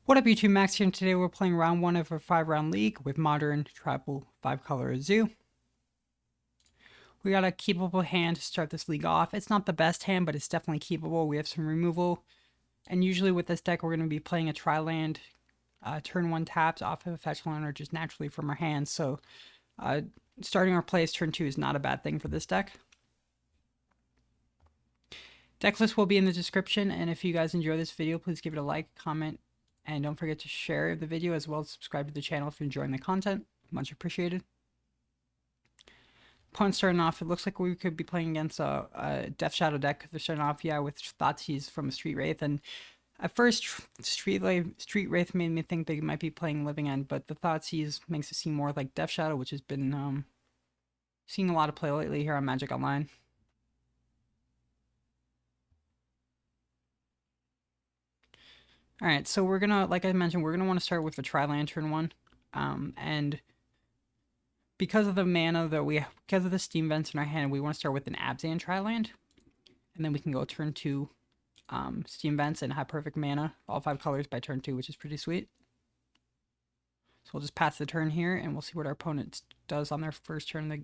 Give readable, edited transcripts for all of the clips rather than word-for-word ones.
What up YouTube, Max here, and today we're playing round 1 of a 5-round league with Modern Tribal 5-color Zoo. We got a keepable hand to start this league off. It's not the best hand, but it's definitely keepable. We have some removal, and usually with this deck we're going to be playing a tri-land, turn 1 taps off of a fetch land or just naturally from our hands, so starting our plays turn 2 is not a bad thing for this deck. Deck list will be in the description, and if you guys enjoy this video, please give it a like, comment, and don't forget to share the video as well as subscribe to the channel if you're enjoying the content. Much appreciated. Opponent starting off, it looks like we could be playing against a Death Shadow deck. They're starting off, yeah, with Thoughtseize from a Street Wraith. And at first, Street Wraith made me think they might be playing Living End, but the Thoughtseize makes it seem more like Death Shadow, which has been seeing a lot of play lately here on Magic Online. Alright, so we're gonna, like I mentioned, we're gonna want to start with the Tri-Land turn 1. And because of the mana that because of the Steam Vents in our hand, we want to start with an Abzan Tri-Land. And then we can go turn 2 Steam Vents and have perfect mana, all 5 colors by turn 2, which is pretty sweet. So we'll just pass the turn here, and we'll see what our opponent does on their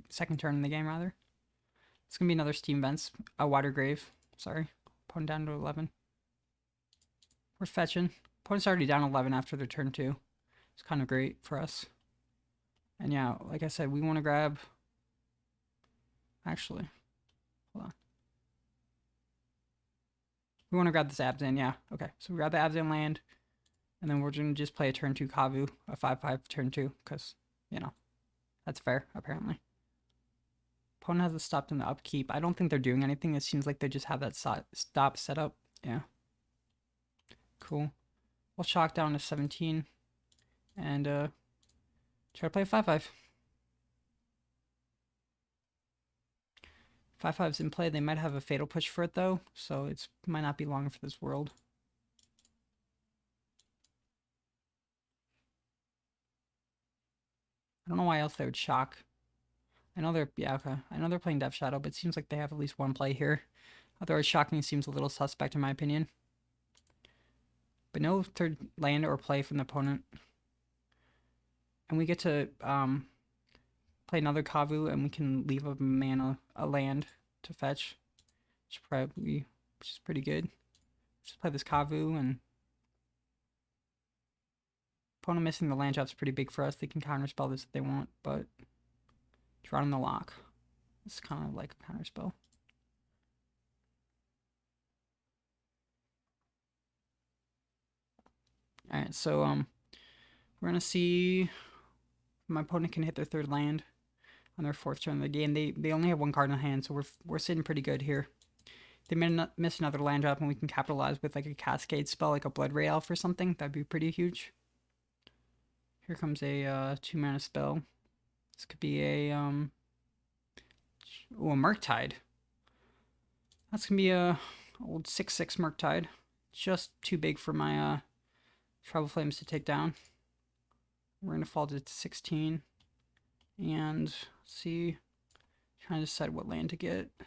second turn in the game, rather. It's gonna be another Steam Vents, a Water Grave, sorry. Opponent down to 11. We're fetching. Opponent's already down 11 after their turn 2. It's kind of great for us. And yeah, like I said, we want to grab... Actually, hold on. We want to grab this Abzan, yeah. Okay, so we grab the Abzan land, and then we're going to just play a turn 2 Kavu, a 5/5 turn 2, because, you know, that's fair, apparently. Opponent hasn't stopped in the upkeep. I don't think they're doing anything. It seems like they just have that stop set up. Yeah. Cool. We'll shock down to 17 and try to play a 5/5. 5/5's in play. They might have a fatal push for it though, so it might not be long for this world. I don't know why else they would shock. I know they're, yeah, okay. I know they're playing Death Shadow, but it seems like they have at least one play here. Otherwise, shocking seems a little suspect in my opinion. But no third land or play from the opponent. And we get to play another Kavu, and we can leave a mana, a land to fetch, which is pretty good. Just play this Kavu, and opponent missing the land drop's pretty big for us. They can counterspell this if they want, but drawing the lock. It's kind of like a counterspell. Alright, so we're gonna see if my opponent can hit their third land on their 4th turn of the game. They only have 1 card in hand, so we're sitting pretty good here. They may miss another land drop, and we can capitalize with like a Cascade spell, like a Bloodbraid Elf or something. That'd be pretty huge. Here comes a 2-mana spell. This could be a a Murktide. That's gonna be a old 6/6 Murktide. Just too big for my Tribal Flames to take down. We're gonna fall to 16, and let's see, trying to decide what land to get. I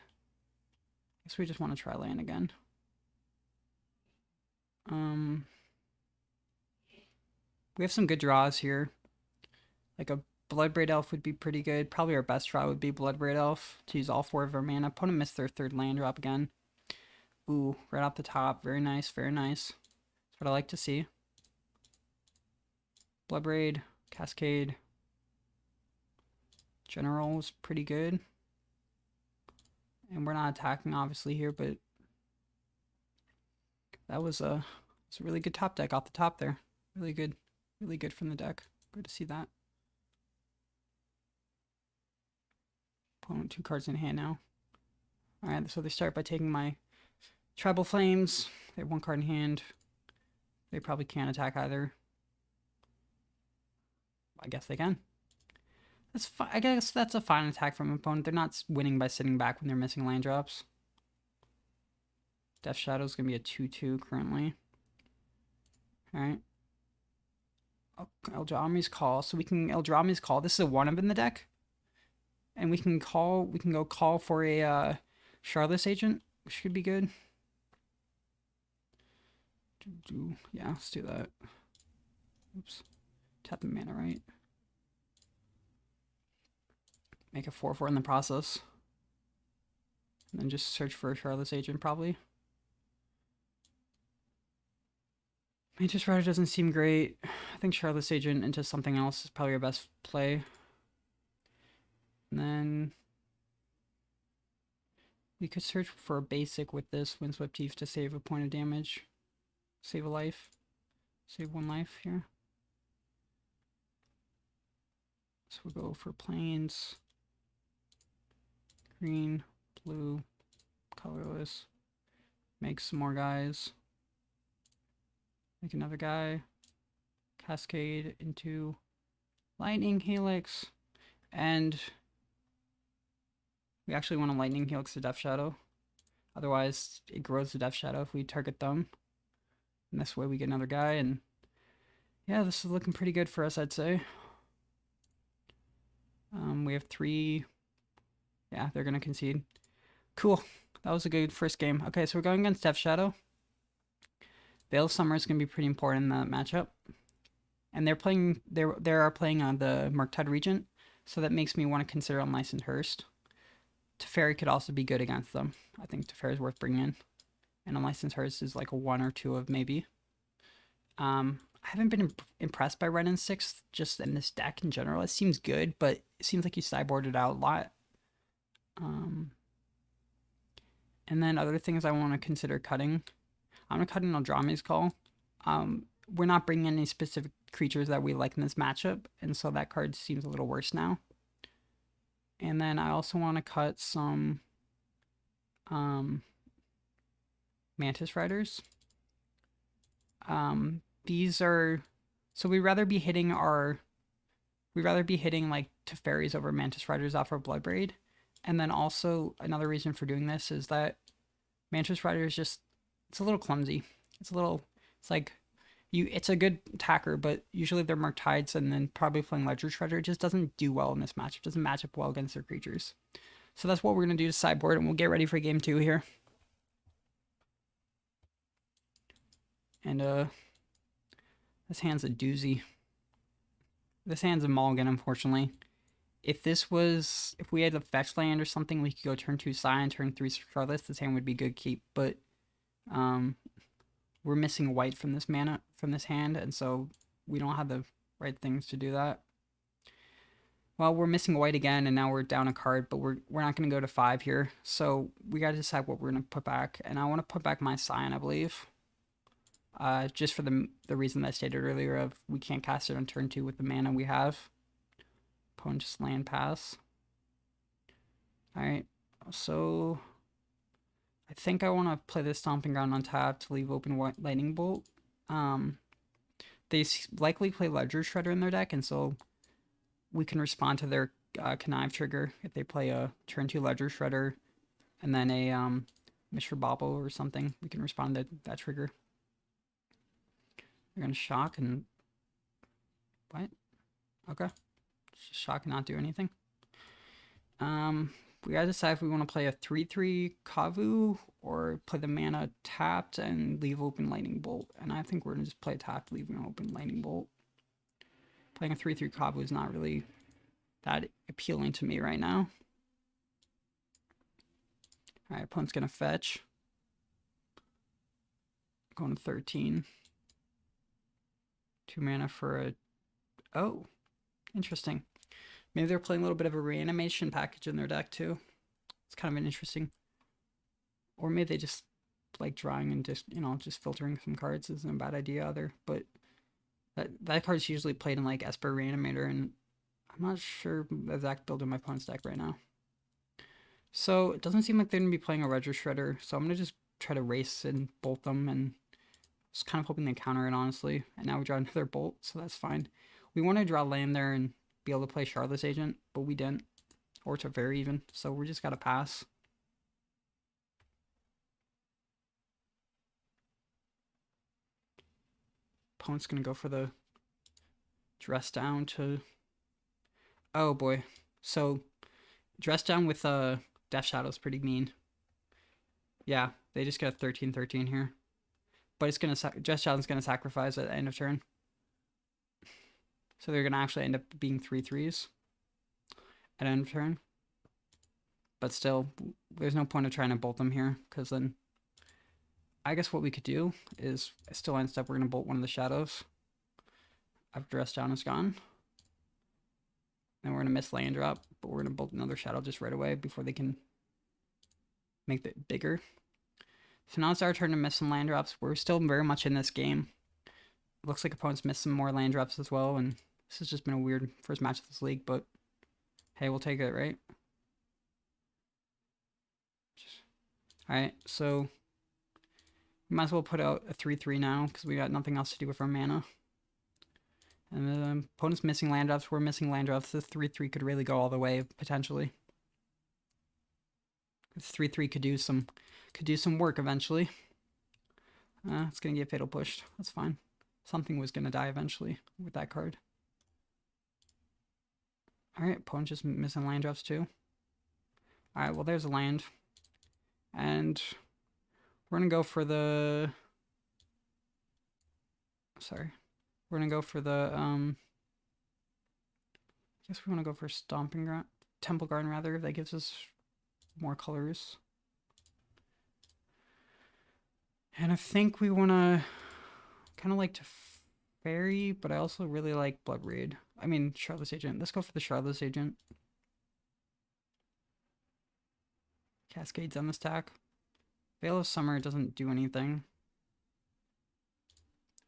guess we just want to try land again. We have some good draws here. Like a Bloodbraid Elf would be pretty good. Probably our best draw would be Bloodbraid Elf to use all 4 of our mana. Opponent missed their 3rd land drop again. Ooh, right off the top. Very nice, very nice. That's what I like to see. Bloodbraid, Cascade. General is pretty good. And we're not attacking obviously here, but that was it's a really good top deck off the top there. Really good from the deck. Good to see that. Opponent 2 cards in hand now. Alright, so they start by taking my Tribal Flames. They have 1 card in hand. They probably can't attack either. I guess they can. I guess that's a fine attack from an opponent. They're not winning by sitting back when they're missing land drops. Death Shadow's gonna be a 2/2 currently. Alright. Oh, Eladamri's Call. So we can Eladamri's Call. This is a 1-of in the deck. And we can go call for a Shardless Agent, which could be good. Yeah, let's do that. Oops. Tap the mana, right? Make a 4/4 in the process. And then just search for a Shardless Agent, probably. Mantis Rider doesn't seem great. I think Shardless Agent into something else is probably our best play. And then we could search for a basic with this Windswept Heath to save a point of damage. Save a life. Save 1 life here. So we'll go for plains. Green, blue, colorless. Make some more guys. Make another guy. Cascade into Lightning Helix. And we actually want to Lightning Helix the Death Shadow. Otherwise, it grows the Death Shadow if we target them. And this way we get another guy. And yeah, this is looking pretty good for us, I'd say. We have 3. Yeah, they're going to concede. Cool. That was a good first game. Okay, so we're going against Death Shadow. Veil of Summer is going to be pretty important in that matchup. And they're playing, they are playing on the Murktide Regent, so that makes me want to consider Unlicensed Hearse. Teferi could also be good against them. I think Teferi is worth bringing in. And Unlicensed Hearse is like a 1 or 2 of maybe. I haven't been impressed by Wrenn and Six just in this deck in general. It seems good, but it seems like you sideboarded out a lot. And then other things I want to consider cutting. I'm going to cut an Eldrami's Call. We're not bringing any specific creatures that we like in this matchup, and so that card seems a little worse now. And then I also want to cut some Mantis Riders. These are... So we'd rather be hitting like Teferis over Mantis Riders off our Bloodbraid. And then also another reason for doing this is that Mantis Rider is just... It's a little clumsy. It's like... It's a good attacker, but usually they're marked tides, and then probably playing Ledger Shredder just doesn't do well in this matchup. Doesn't match up well against their creatures. So that's what we're going to do to sideboard, and we'll get ready for game 2 here. And this hand's a doozy. This hand's a mulligan, unfortunately. If we had a fetch land or something, we could go turn 2 Scion, turn 3 Shardless. This hand would be good keep, but we're missing white from this hand, and so we don't have the right things to do that. Well, we're missing white again, and now we're down a card, but we're not going to go to 5 here. So we got to decide what we're going to put back, and I want to put back my Scion, I believe. Just for the reason that I stated earlier of we can't cast it on turn 2 with the mana we have. Opponent just land pass. Alright, so I think I want to play this Stomping Ground on tap to leave open Lightning Bolt. They likely play Ledger Shredder in their deck, and so we can respond to their Connive trigger if they play a turn 2 Ledger Shredder and then a Mishra Bauble or something. We can respond to that trigger. They're going to shock and... What? Okay. Just shock and not do anything. We gotta decide if we want to play a 3/3 Kavu or play the mana tapped and leave open Lightning Bolt. And I think we're going to just play tapped, leaving open Lightning Bolt. Playing a 3/3 Kavu is not really that appealing to me right now. Alright, opponent's going to fetch. Going to 13. 2 mana for a... Oh, interesting. Maybe they're playing a little bit of a reanimation package in their deck too. It's kind of an interesting. Or maybe they just like drawing and just, just filtering some cards isn't a bad idea either. But that card's usually played in like Esper Reanimator, and I'm not sure the exact build in my opponent's deck right now. So it doesn't seem like they're going to be playing a Ledger Shredder, so I'm going to just try to race and bolt them, and just kind of hoping they counter it, honestly. And now we draw another bolt, so that's fine. We want to draw land there and be able to play Shardless Agent, but we didn't. Or Teferi even, so we just got to pass. Opponent's going to go for the dress down to... Oh boy. So, dress down with Death Shadow is pretty mean. Yeah, they just get a 13/13 here. But it's going to... Dress Shadow's going to sacrifice at the end of turn. So they're going to actually end up being 3/3s at end of turn. But still, there's no point of trying to bolt them here, because then I guess what we could do is still end step, we're going to bolt one of the shadows after Dress Down is gone. Then we're going to miss land drop, but we're going to bolt another shadow just right away before they can make it bigger. So now it's our turn to miss some land drops. We're still very much in this game. It looks like opponents missed some more land drops as well, and this has just been a weird first match of this league, but hey, we'll take it, right? Alright, so we might as well put out a 3/3 now, because we got nothing else to do with our mana. And the opponent's missing land drops, we're missing land drops. This 3/3 could really go all the way, potentially. This 3/3 could do some work eventually. It's gonna get fatal pushed. That's fine. Something was gonna die eventually with that card. Alright, opponent just missing land drops too. Alright, well there's a land. And we're gonna go for the... Sorry. We're gonna go for the, I guess we wanna go for Stomping Ground, Temple Garden rather, if that gives us more colors. And I think we wanna kind of like Teferi, but I also really like Bloodbraid. I mean, Shardless Agent. Let's go for the Shardless Agent. Cascades on this stack. Veil of Summer doesn't do anything.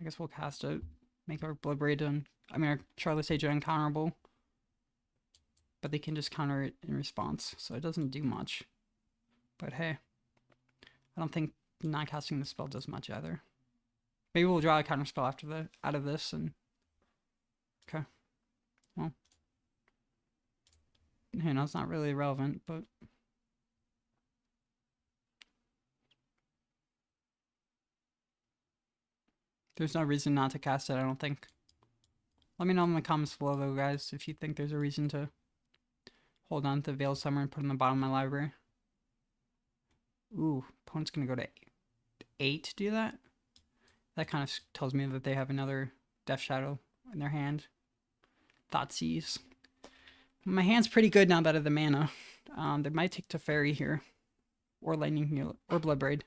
I guess we'll cast it. Make our Bloodbraid our Shardless Agent uncounterable. But they can just counter it in response, so it doesn't do much. But hey, I don't think not casting the spell does much either. Maybe we'll draw a counter spell after out of this, and okay. Well, you know, it's not really relevant, but there's no reason not to cast it, I don't think. Let me know in the comments below, though, guys, if you think there's a reason to hold on to Veil of Summer and put it in the bottom of my library. Ooh, opponent's gonna go to 8 to do that? That kind of tells me that they have another Death Shadow in their hand. Thoughtseize. My hand's pretty good now that I have the mana. They might take Teferi here. Or Lightning Helix. Or Bloodbraid.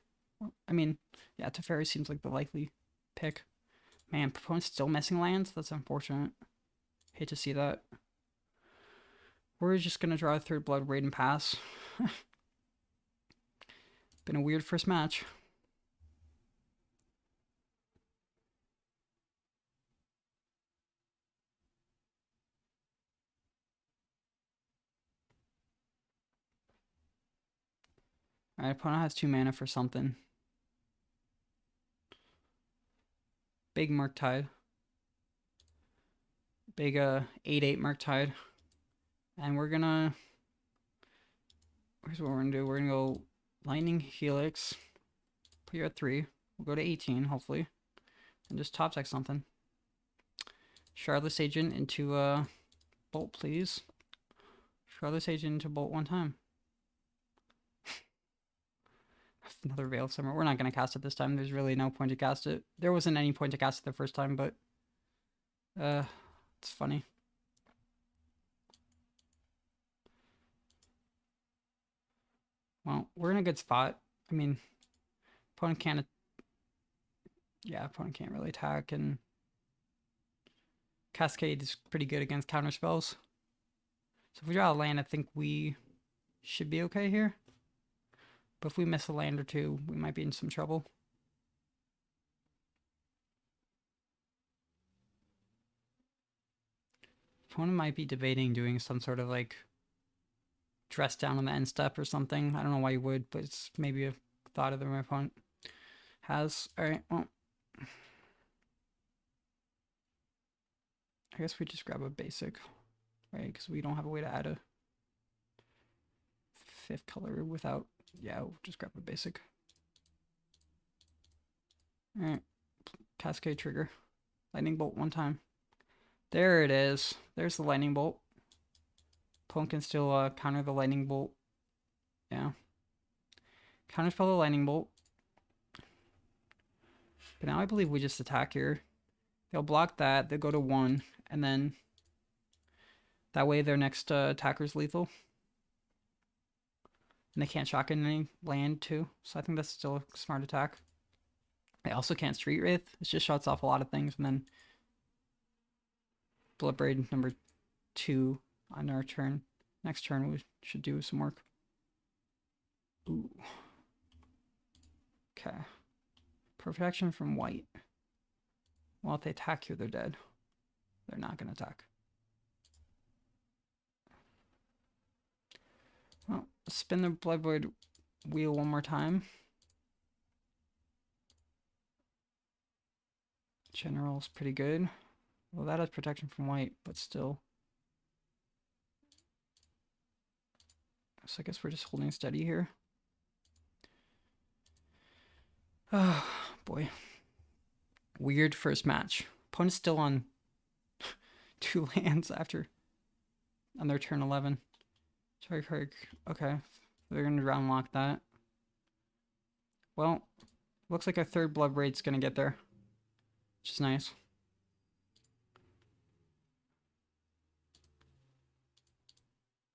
I mean, yeah, Teferi seems like the likely pick. Man, opponent's still missing lands? That's unfortunate. Hate to see that. We're just gonna draw a third Bloodbraid and pass. Been a weird first match. Alright, opponent has 2 mana for something. Big Murktide. Big 8/8 Murktide. And we're gonna... Here's what we're gonna do. We're gonna go Lightning Helix. Put you at 3. We'll go to 18, hopefully. And just top deck something. Shardless Agent into Bolt, please. Shardless Agent into Bolt one time. Another Veil of Summer. We're not going to cast it this time. There's really no point to cast it. There wasn't any point to cast it the first time, but it's funny. Well, we're in a good spot. I mean, opponent can't... Yeah, opponent can't really attack, and Cascade is pretty good against counter spells. So if we draw a land, I think we should be okay here. But if we miss a land or two, we might be in some trouble. Opponent might be debating doing some sort of like dress down on the end step or something. I don't know why you would, but it's maybe a thought that my opponent has. Alright, well. I guess we just grab a basic, right? Because we don't have a way to add a 5th color without... Yeah, we'll just grab a basic. Alright. Cascade trigger. Lightning bolt one time. There it is. There's the lightning bolt. Opponent can still counter the lightning bolt. Yeah. Counterspell the lightning bolt. But now I believe we just attack here. They'll block that. They'll go to 1. And then that way their next attacker's lethal. And they can't shock in any land too. So I think that's still a smart attack. They also can't Street Wraith. It just shuts off a lot of things. And then Bloodbraid number 2 on our turn. Next turn we should do some work. Ooh. Okay. Protection from white. Well, if they attack you, they're dead. They're not going to attack. Well, spin the Bloodbraid wheel one more time. General's pretty good. Well, that has protection from white, but still. So I guess we're just holding steady here. Oh, boy. Weird first match. Opponent's still on 2 lands after on their turn 11. Rokiric. Okay. They're going to round lock that. Well, looks like our third Bloodbraid's going to get there, which is nice.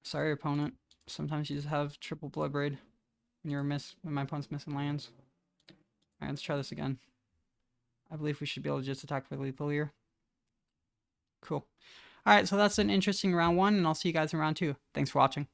Sorry, opponent. Sometimes you just have triple Bloodbraid when my opponent's missing lands. Alright, let's try this again. I believe we should be able to just attack for lethal here. Cool. Alright, so that's an interesting round 1, and I'll see you guys in round 2. Thanks for watching.